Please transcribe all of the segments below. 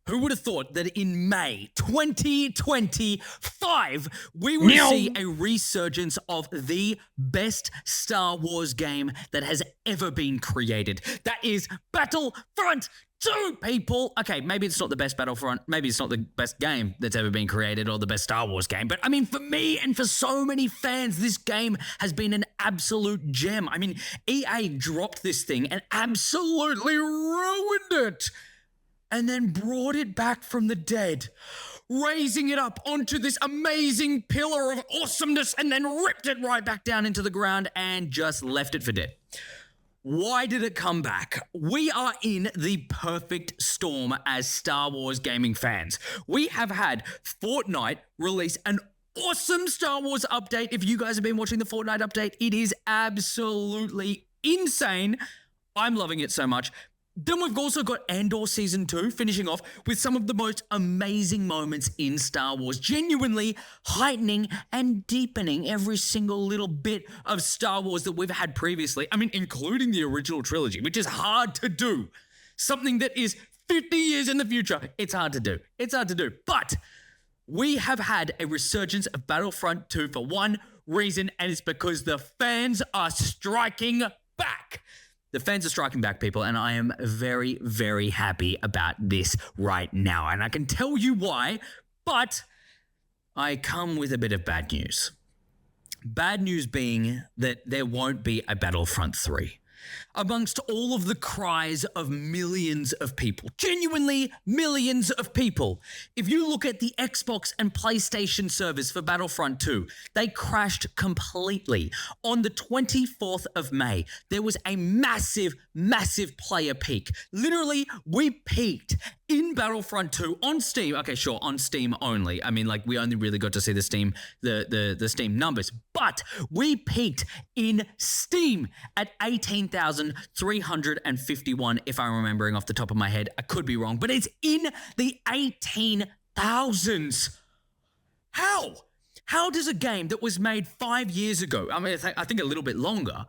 Who would have thought that in May 2025, we would see a resurgence of the best Star Wars game that has ever been created? That is Battlefront 2, people. Okay, maybe it's not the best Battlefront, maybe it's not the best game that's ever been created or the best Star Wars game, but I mean, for me and for so many fans, this game has been an absolute gem. I mean, EA dropped this thing and absolutely ruined it, and then brought it back from the dead, raising it up onto this amazing pillar of awesomeness, and then ripped it right back down into the ground and just left it for dead. Why did it come back? We are in the perfect storm as Star Wars gaming fans. We have had Fortnite release an awesome Star Wars update. If you guys have been watching the Fortnite update, it is absolutely insane. I'm loving it so much. Then we've also got Andor Season 2 finishing off with some of the most amazing moments in Star Wars, genuinely heightening and deepening every single little bit of Star Wars that we've had previously. I mean, including the original trilogy, which is hard to do. Something that is 50 years in the future. It's hard to do. It's hard to do. But we have had a resurgence of Battlefront 2 for one reason, and it's because the fans are striking back. The fans are striking back, people, and I am very, very happy about this right now. And I can tell you why, but I come with a bit of bad news. Bad news being that there won't be a Battlefront 3. Amongst all of the cries of millions of people, genuinely millions of people, if you look at the Xbox and PlayStation servers for Battlefront 2, they crashed completely. On the 24th of May, there was a massive, massive player peak. Literally, we peaked in Battlefront 2 on Steam. Okay, sure, on Steam only. I mean, like, we only really got to see the Steam numbers, but we peaked in Steam at 18,351, if I'm remembering off the top of my head. I could be wrong, but it's in the 18,000s. How? How does a game that was made 5 years ago, I mean, I think a little bit longer,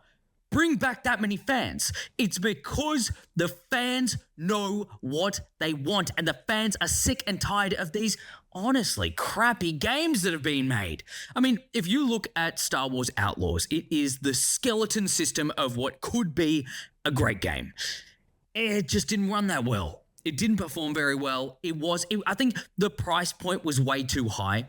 bring back that many fans? It's because the fans know what they want, and the fans are sick and tired of these honestly crappy games that have been made. I mean, if you look at Star Wars Outlaws, it is the skeleton system of what could be a great game. It just didn't run that well. It didn't perform very well. I think the price point was way too high.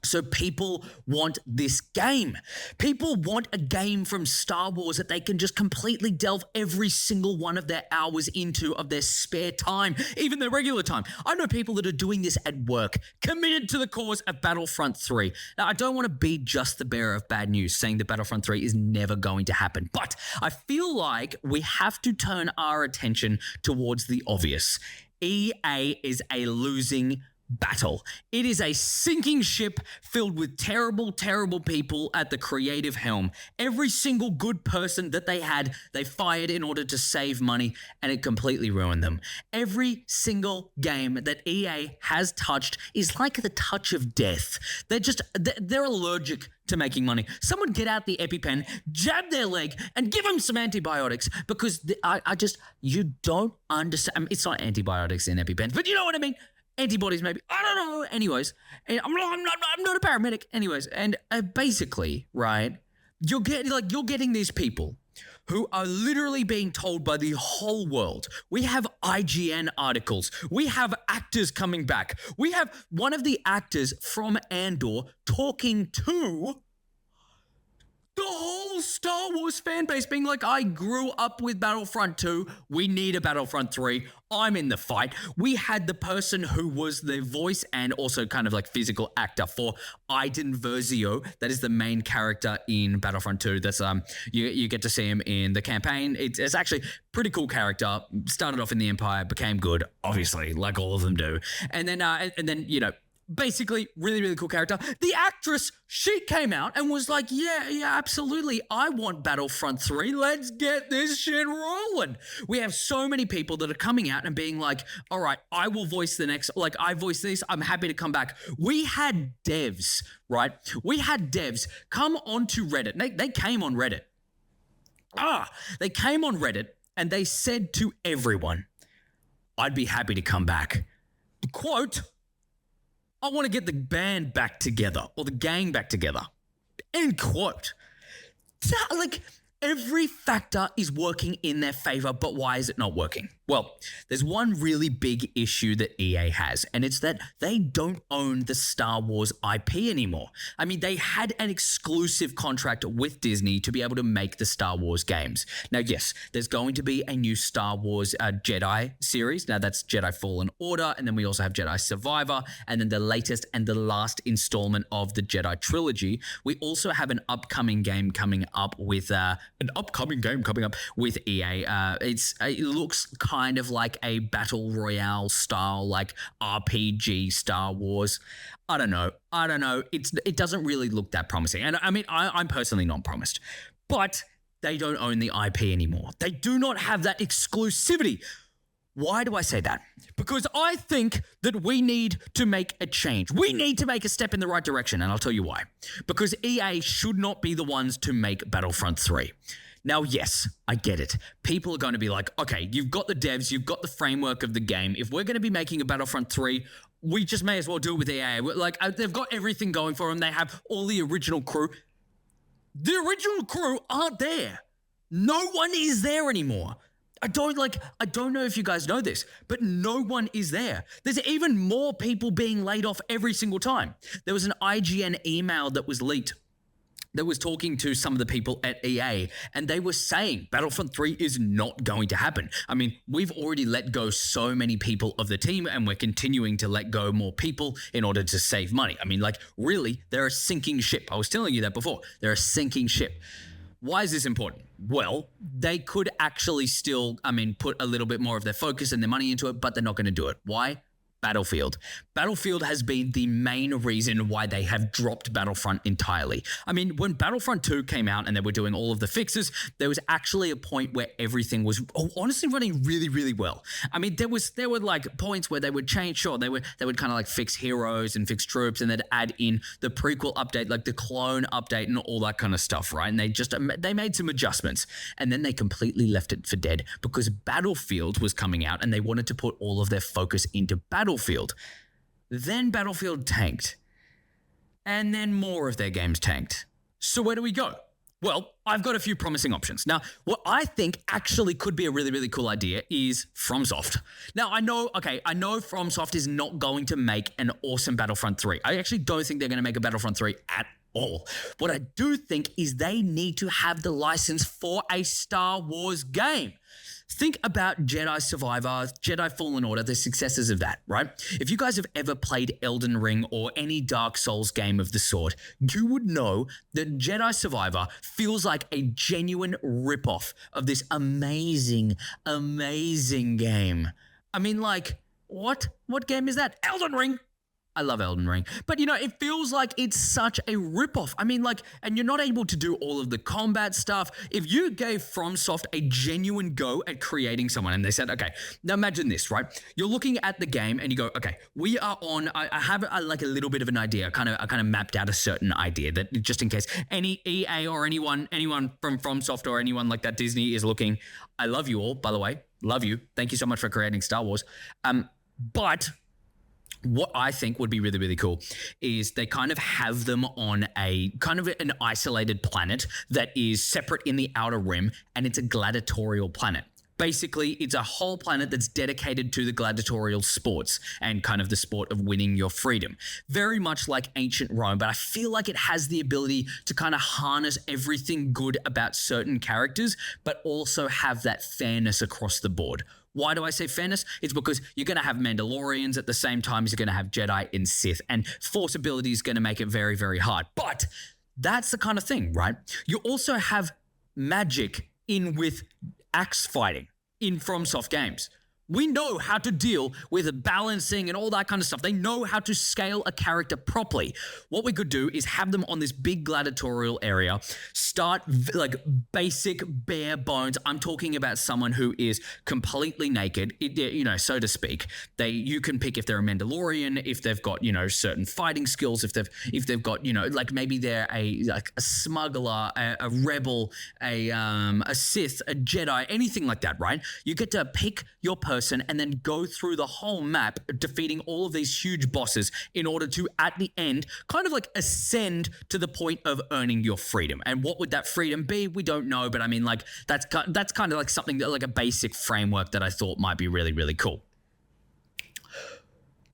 So people want this game. People want a game from Star Wars that they can just completely delve every single one of their hours into of their spare time, even their regular time. I know people that are doing this at work, committed to the cause of Battlefront 3. Now, I don't want to be just the bearer of bad news, saying that Battlefront 3 is never going to happen, but I feel like we have to turn our attention towards the obvious. EA is a losing battle. It is a sinking ship filled with terrible, terrible people at the creative helm. Every single good person that they had, they fired in order to save money, and it completely ruined them. Every single game that EA has touched is like the touch of death. They're allergic to making money. Someone get out the EpiPen, jab their leg, and give them some antibiotics, because you don't understand. I mean, it's not antibiotics in EpiPens, but you know what I mean? Antibodies, maybe. I don't know. Anyways, I'm not a paramedic. Anyways, and basically, right, you're getting these people who are literally being told by the whole world. We have IGN articles. We have actors coming back. We have one of the actors from Andor talking to the whole Star Wars fan base, being like, I grew up with Battlefront 2. We need a Battlefront 3. I'm in the fight. We had the person who was the voice and also kind of like physical actor for Iden Versio. That is the main character in Battlefront 2. That's you get to see him in the campaign. It's actually pretty cool character. Started off in the Empire, became good, obviously, like all of them do. And then you know, basically, really, really cool character. The actress, she came out and was like, yeah, absolutely. I want Battlefront 3. Let's get this shit rolling. We have so many people that are coming out and being like, all right, I will voice the next, like, I voice this. I'm happy to come back. We had devs, right? We had devs come onto Reddit. They came on Reddit. They came on Reddit and they said to everyone, I'd be happy to come back. quote, I want to get the band back together or the gang back together, end quote. Like, every factor is working in their favor, but why is it not working? Well, there's one really big issue that EA has, and it's that they don't own the Star Wars IP anymore. I mean, they had an exclusive contract with Disney to be able to make the Star Wars games. Now, yes, there's going to be a new Star Wars Jedi series. Now, that's Jedi Fallen Order, and then we also have Jedi Survivor, and then the latest and the last installment of the Jedi trilogy. We also have an upcoming game coming up with EA. It looks kind of like a battle royale style, like RPG Star Wars. I don't know. It doesn't really look that promising. And I mean, I'm personally not promised, but they don't own the IP anymore. They do not have that exclusivity. Why do I say that? Because I think that we need to make a change. We need to make a step in the right direction, and I'll tell you why. Because EA should not be the ones to make Battlefront 3. Now, yes, I get it. People are going to be like, okay, you've got the devs, you've got the framework of the game. If we're going to be making a Battlefront 3, we just may as well do it with EA. Like, they've got everything going for them. They have all the original crew. The original crew aren't there. No one is there anymore. I don't know if you guys know this, but no one is there. There's even more people being laid off every single time. There was an IGN email that was leaked that was talking to some of the people at EA, and they were saying Battlefront 3 is not going to happen. I mean, we've already let go so many people of the team, and we're continuing to let go more people in order to save money. I mean, like, really, they're a sinking ship. I was telling you that before. They're a sinking ship. Why is this important? Well, they could actually still, put a little bit more of their focus and their money into it, but they're not going to do it. Why? Battlefield. Battlefield has been the main reason why they have dropped Battlefront entirely. I mean, when Battlefront 2 came out and they were doing all of the fixes, there was actually a point where everything was honestly running really, really well. I mean, there were like points where they would change. Sure, they would kind of like fix heroes and fix troops, and they'd add in the prequel update, like the clone update and all that kind of stuff, right? And they made some adjustments, and then they completely left it for dead because Battlefield was coming out and they wanted to put all of their focus into Battlefield. Then Battlefield tanked, and then more of their games tanked. So where do we go? Well, I've got a few promising options. Now, what I think actually could be a really, really cool idea is FromSoft. Now, I know FromSoft is not going to make an awesome Battlefront 3. I actually don't think they're going to make a Battlefront 3 at all. What I do think is they need to have the license for a Star Wars game. Think about Jedi Survivor, Jedi Fallen Order, the successors of that, right? If you guys have ever played Elden Ring or any Dark Souls game of the sort, you would know that Jedi Survivor feels like a genuine ripoff of this amazing, amazing game. I mean, like, what game is that? Elden Ring! I love Elden Ring. But, it feels like it's such a ripoff. I mean, like, and you're not able to do all of the combat stuff. If you gave FromSoft a genuine go at creating someone and they said, okay, now imagine this, right? You're looking at the game and you go, okay, we are on, I have like a little bit of an idea. I kind of mapped out a certain idea that just in case any EA or anyone from FromSoft or anyone like that, Disney is looking, I love you all, by the way. Love you. Thank you so much for creating Star Wars. But what I think would be really, really cool is they kind of have them on a kind of an isolated planet that is separate in the outer rim, and it's a gladiatorial planet. Basically, it's a whole planet that's dedicated to the gladiatorial sports and kind of the sport of winning your freedom. Very much like ancient Rome, but I feel like it has the ability to kind of harness everything good about certain characters, but also have that fairness across the board. Why do I say fairness? It's because you're going to have Mandalorians at the same time as you're going to have Jedi and Sith, and Force ability is going to make it very, very hard. But that's the kind of thing, right? You also have magic in with axe fighting in FromSoft games. We know how to deal with balancing and all that kind of stuff. They know how to scale a character properly. What we could do is have them on this big gladiatorial area, start like basic bare bones. I'm talking about someone who is completely naked, so to speak. You can pick if they're a Mandalorian, if they've got, certain fighting skills, if they've got, like maybe they're a smuggler, a rebel, a Sith, a Jedi, anything like that, right? You get to pick your person person and then go through the whole map, defeating all of these huge bosses in order to, at the end, kind of like ascend to the point of earning your freedom. And what would that freedom be? We don't know, but I mean, like, that's kind of like something that, like a basic framework that I thought might be really, really cool.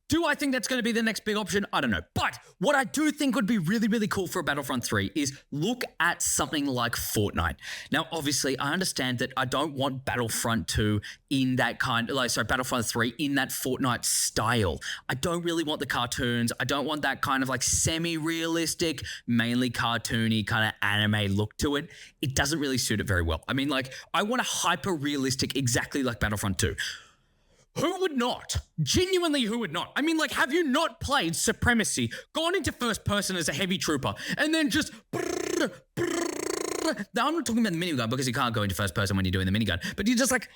Do I think that's going to be the next big option? I don't know. But what I do think would be really, really cool for Battlefront 3 is look at something like Fortnite. Now, obviously, I understand that I don't want Battlefront 2 in that Battlefront 3 in that Fortnite style. I don't really want the cartoons. I don't want that kind of like semi-realistic, mainly cartoony kind of anime look to it. It doesn't really suit it very well. I mean, like, I want a hyper-realistic, exactly like Battlefront 2. Who would not? Genuinely, who would not? I mean, like, have you not played Supremacy, gone into first person as a heavy trooper, and then just... Now, I'm not talking about the minigun because you can't go into first person when you're doing the minigun, but you're just like...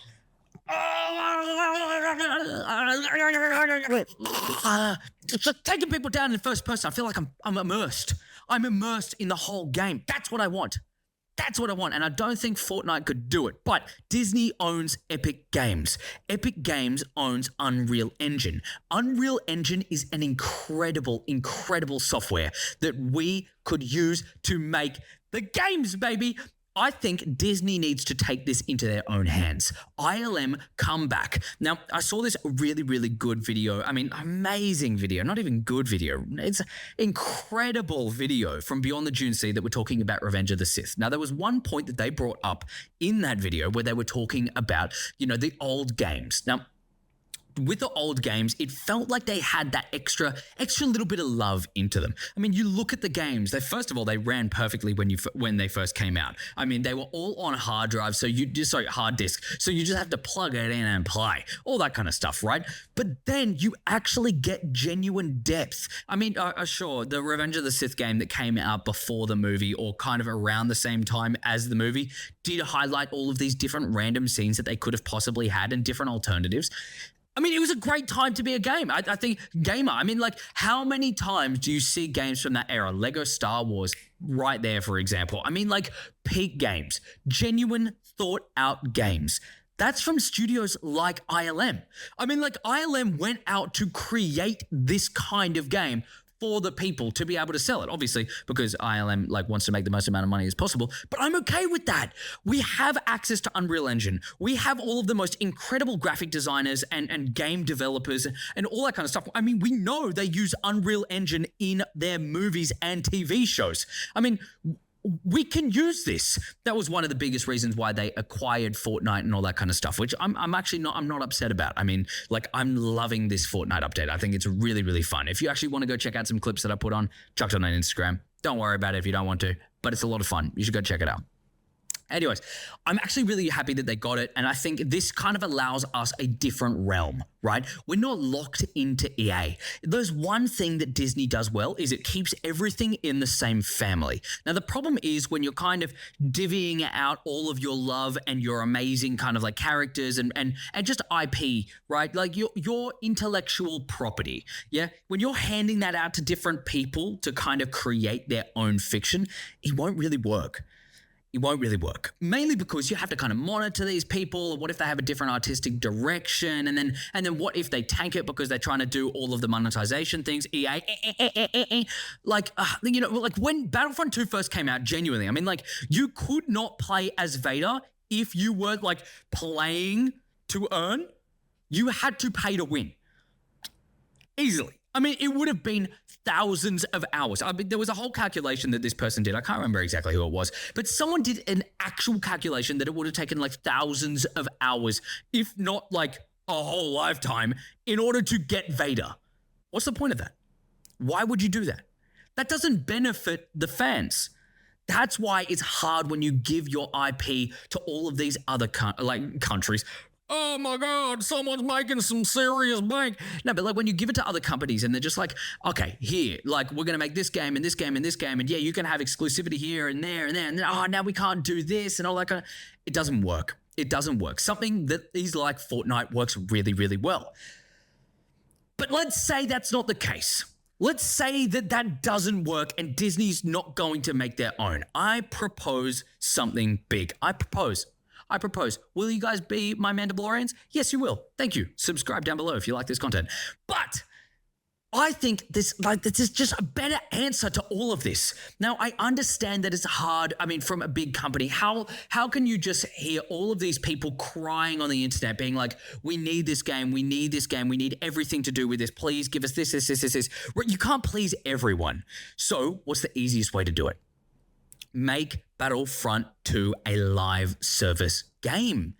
Just taking people down in first person. I feel like I'm immersed. I'm immersed in the whole game. That's what I want. That's what I want, and I don't think Fortnite could do it. But Disney owns Epic Games. Epic Games owns Unreal Engine. Unreal Engine is an incredible, incredible software that we could use to make the games, baby. I think Disney needs to take this into their own hands. ILM, come back. Now, I saw this really, really good video. I mean, amazing video, not even good video. It's an incredible video from Beyond the Dune Sea that were talking about Revenge of the Sith. Now, there was one point that they brought up in that video where they were talking about, the old games. Now, with the old games, it felt like they had that extra little bit of love into them. I mean, you look at the games. First of all, they ran perfectly when they first came out. I mean, they were all on hard drives, hard disk. So you just have to plug it in and play, all that kind of stuff, right? But then you actually get genuine depth. I mean, sure, the Revenge of the Sith game that came out before the movie or kind of around the same time as the movie did highlight all of these different random scenes that they could have possibly had and different alternatives. I mean, it was a great time to be a gamer. I think gamer. I mean, like, how many times do you see games from that era? Lego Star Wars, right there, for example. I mean, like, peak games, genuine, thought-out games. That's from studios like ILM. I mean, like, ILM went out to create this kind of game for the people to be able to sell it, obviously, because ILM wants to make the most amount of money as possible. But I'm okay with that. We have access to Unreal Engine. We have all of the most incredible graphic designers and game developers and all that kind of stuff. I mean, we know they use Unreal Engine in their movies and TV shows. I mean, we can use this. That was one of the biggest reasons why they acquired Fortnite and all that kind of stuff, which I'm not upset about. I mean, like, I'm loving this Fortnite update. I think it's really, really fun. If you actually want to go check out some clips that I put on, chucked on Instagram. Don't worry about it if you don't want to, but it's a lot of fun. You should go check it out. Anyways, I'm actually really happy that they got it, and I think this kind of allows us a different realm, right? We're not locked into EA. There's one thing that Disney does well is it keeps everything in the same family. Now, the problem is when you're kind of divvying out all of your love and your amazing kind of like characters and just IP, right? Like your intellectual property, yeah? When you're handing that out to different people to kind of create their own fiction, it won't really work. It won't really work, mainly because you have to kind of monitor these people. What if they have a different artistic direction? And then what if they tank it because they're trying to do all of the monetization things? EA, like when Battlefront 2 first came out, genuinely, I mean, like, you could not play as Vader if you were like playing to earn. You had to pay to win. Easily. I mean, it would have been thousands of hours. I mean, there was a whole calculation that this person did. I can't remember exactly who it was, but someone did an actual calculation that it would have taken like thousands of hours, if not like a whole lifetime, in order to get Vader. What's the point of that? Why would you do that? That doesn't benefit the fans. That's why it's hard when you give your IP to all of these other countries. Oh my God, someone's making some serious bank. No, but like when you give it to other companies and they're just like, okay, here, like we're going to make this game and this game and this game. And yeah, you can have exclusivity here and there and there. And then, now we can't do this and all that kind of, it doesn't work. It doesn't work. Something that is like Fortnite works really, really well. But let's say that's not the case. Let's say that doesn't work and Disney's not going to make their own. I propose something big. I propose I propose, will you guys be my Mandalorians? Yes, you will. Thank you. Subscribe down below if you like this content. But I think this is just a better answer to all of this. Now, I understand that it's hard. I mean, from a big company, how can you just hear all of these people crying on the internet being like, we need this game, we need this game, we need everything to do with this. Please give us this. You can't please everyone. So what's the easiest way to do it? Make Battlefront 2 a live service game.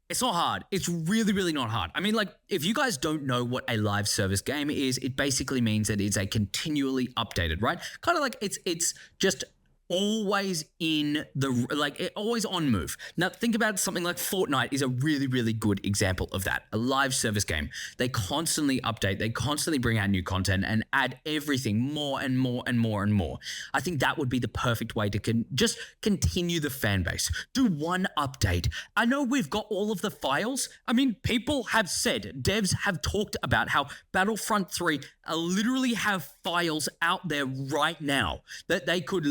It's not hard. It's really, really not hard. I mean, like, if you guys don't know what a live service game is, it basically means that it's a continually updated, right? Kind of like it's just always in the, like, always on move. Now, think about something like Fortnite is a really, really good example of that. A live service game. They constantly update. They constantly bring out new content and add everything more and more and more and more. I think that would be the perfect way to just continue the fan base. Do one update. I know we've got all of the files. I mean, people have said, devs have talked about how Battlefront 3 literally have files out there right now that they could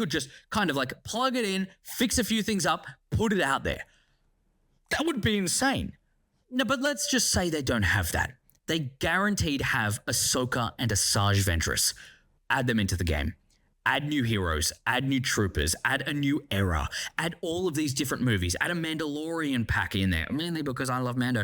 just kind of like plug it in, fix a few things up, put it out there. That would be insane. No, but let's just say they don't have that. They guaranteed have Ahsoka and Asajj Ventress. Add them into the game. Add new heroes, add new troopers, add a new era, add all of these different movies, add a Mandalorian pack in there, mainly because I love Mando.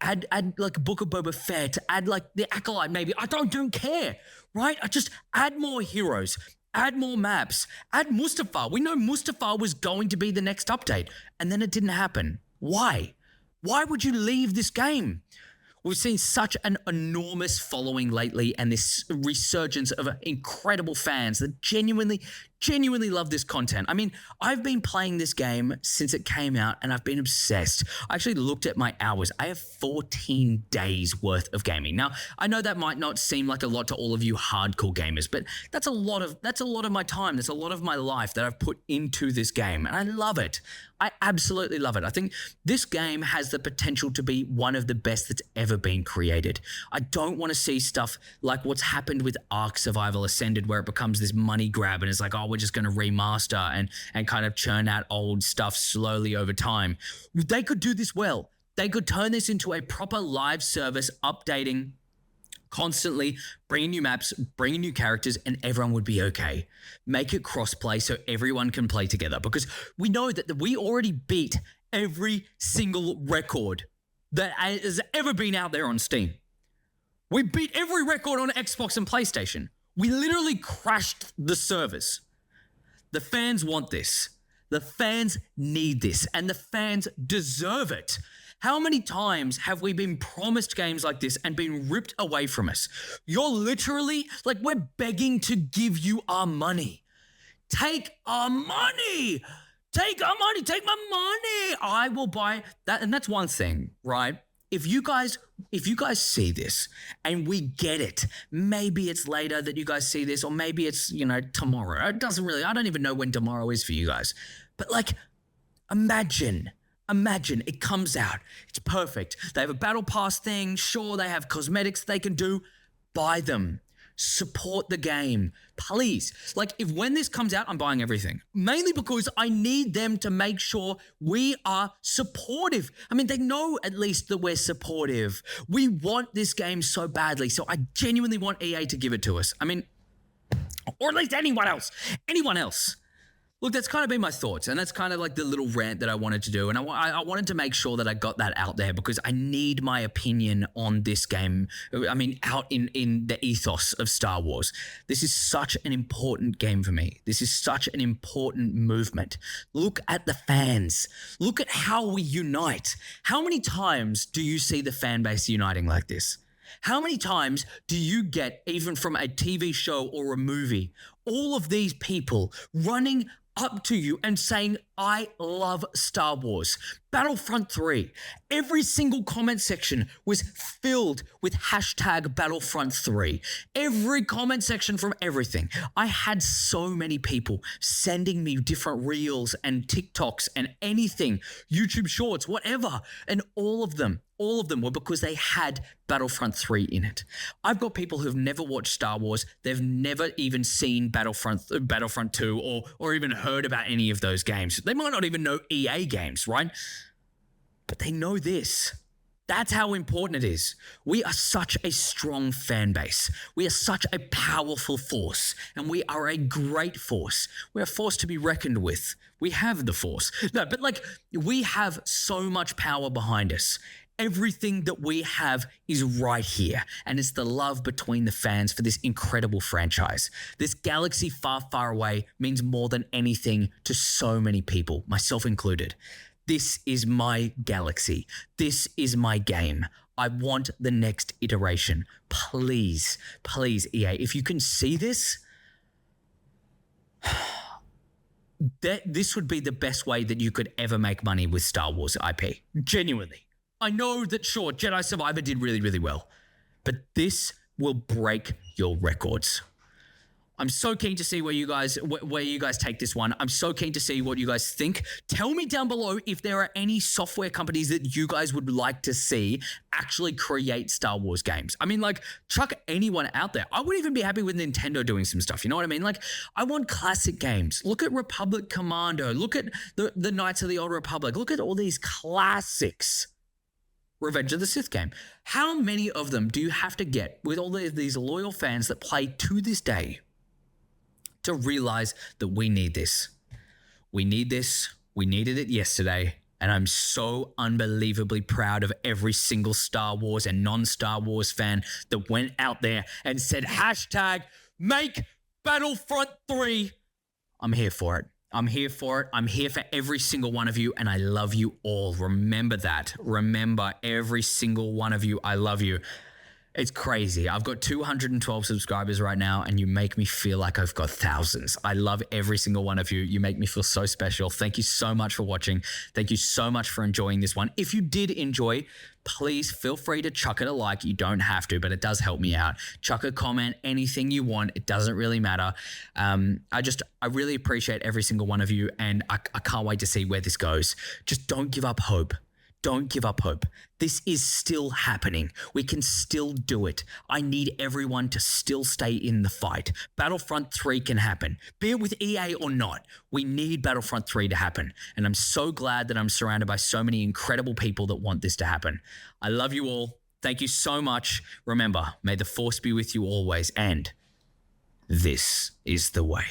Add like a Book of Boba Fett, add like the Acolyte maybe. I don't care, right? I just add more heroes, add more maps, add Mustafar. We know Mustafar was going to be the next update, and then it didn't happen. Why? Why would you leave this game? We've seen such an enormous following lately and this resurgence of incredible fans that genuinely love this content. I mean, I've been playing this game since it came out and I've been obsessed. I actually looked at my hours. I have 14 days worth of gaming. Now, I know that might not seem like a lot to all of you hardcore gamers, but that's a lot of my time. That's a lot of my life that I've put into this game, and I love it. I absolutely love it. I think this game has the potential to be one of the best that's ever been created. I don't want to see stuff like what's happened with Ark Survival Ascended, where it becomes this money grab and it's like, oh, we're just going to remaster and kind of churn out old stuff slowly over time. They could do this well. They could turn this into a proper live service, updating constantly, bringing new maps, bringing new characters, and everyone would be okay. Make it cross-play so everyone can play together, because we know that we already beat every single record that has ever been out there on Steam. We beat every record on Xbox and PlayStation. We literally crashed the servers. The fans want this. The fans need this, and the fans deserve it. How many times have we been promised games like this and been ripped away from us? You're literally, like, we're begging to give you our money. Take our money. Take our money. Take my money. I will buy that. And that's one thing, right? If you guys see this and we get it, maybe it's later that you guys see this, or maybe it's, tomorrow. It doesn't really, I don't even know when tomorrow is for you guys. But like, imagine it comes out. It's perfect. They have a battle pass thing. Sure, they have cosmetics they can do. Buy them. Support the game. Please. Like, if when this comes out, I'm buying everything. Mainly because I need them to make sure we are supportive. I mean, they know at least that we're supportive. We want this game so badly. So I genuinely want EA to give it to us. I mean, or at least anyone else. Anyone else. Look, that's kind of been my thoughts, and that's kind of like the little rant that I wanted to do, and I wanted to make sure that I got that out there because I need my opinion on this game, I mean, out in the ethos of Star Wars. This is such an important game for me. This is such an important movement. Look at the fans. Look at how we unite. How many times do you see the fan base uniting like this? How many times do you get, even from a TV show or a movie, all of these people running up to you and saying, I love Star Wars. Battlefront 3, every single comment section was filled with hashtag Battlefront 3. Every comment section from everything. I had so many people sending me different reels and TikToks and anything, YouTube shorts, whatever. And all of them all of them were because they had Battlefront 3 in it. I've got people who've never watched Star Wars. They've never even seen Battlefront 2 or even heard about any of those games. They might not even know EA games, right? But they know this. That's how important it is. We are such a strong fan base. We are such a powerful force, and we are a great force. We are a force to be reckoned with. We have the force. No, but we have so much power behind us. Everything that we have is right here, and it's the love between the fans for this incredible franchise. This galaxy far, far away means more than anything to so many people, myself included. This is my galaxy. This is my game. I want the next iteration. Please, please, EA, if you can see this, this would be the best way that you could ever make money with Star Wars IP. Genuinely. I know that, sure, Jedi Survivor did really, really well, but this will break your records. I'm so keen to see where you guys take this one. I'm so keen to see what you guys think. Tell me down below if there are any software companies that you guys would like to see actually create Star Wars games. I mean, chuck anyone out there. I would even be happy with Nintendo doing some stuff. You know what I mean? I want classic games. Look at Republic Commando. Look at the Knights of the Old Republic. Look at all these classics. Revenge of the Sith game. How many of them do you have to get with all these loyal fans that play to this day to realize that we need this? We need this. We needed it yesterday. And I'm so unbelievably proud of every single Star Wars and non-Star Wars fan that went out there and said, hashtag make Battlefront 3. I'm here for it. I'm here for it. I'm here for every single one of you, and I love you all. Remember that. Remember, every single one of you, I love you. It's crazy. I've got 212 subscribers right now, and you make me feel like I've got thousands. I love every single one of you. You make me feel so special. Thank you so much for watching. Thank you so much for enjoying this one. If you did enjoy, please feel free to chuck it a like. You don't have to, but it does help me out. Chuck a comment, anything you want. It doesn't really matter. I really appreciate every single one of you, and I can't wait to see where this goes. Just don't give up hope. Don't give up hope. This is still happening. We can still do it. I need everyone to still stay in the fight. Battlefront 3 can happen. Be it with EA or not, we need Battlefront 3 to happen. And I'm so glad that I'm surrounded by so many incredible people that want this to happen. I love you all. Thank you so much. Remember, may the Force be with you always, and this is the way.